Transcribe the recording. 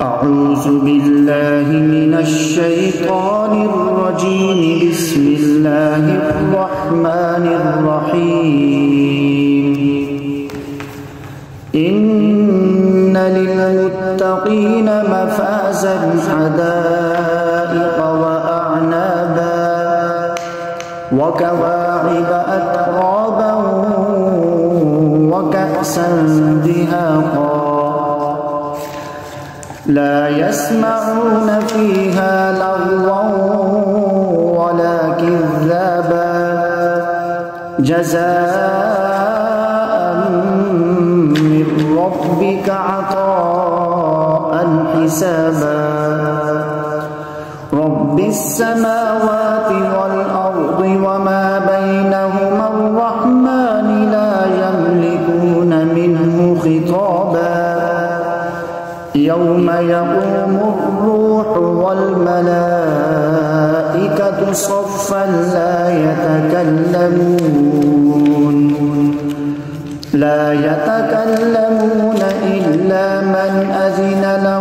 أعوذ بالله من الشيطان الرجيم. بسم الله الرحمن الرحيم. إن للمتقين مفازا حدائق وأعنابا وكواعب أترابا وكأسا دهاقا لا يسمعون فيها لغوا ولا كذابا جزاء من ربك عطاء حسابا. رب السماوات والأرض وما بينهما الرحمن لا يملكون منه خطابا. يوم يقوم الروح والملائكة صفا لا يتكلمون إلا من أذن له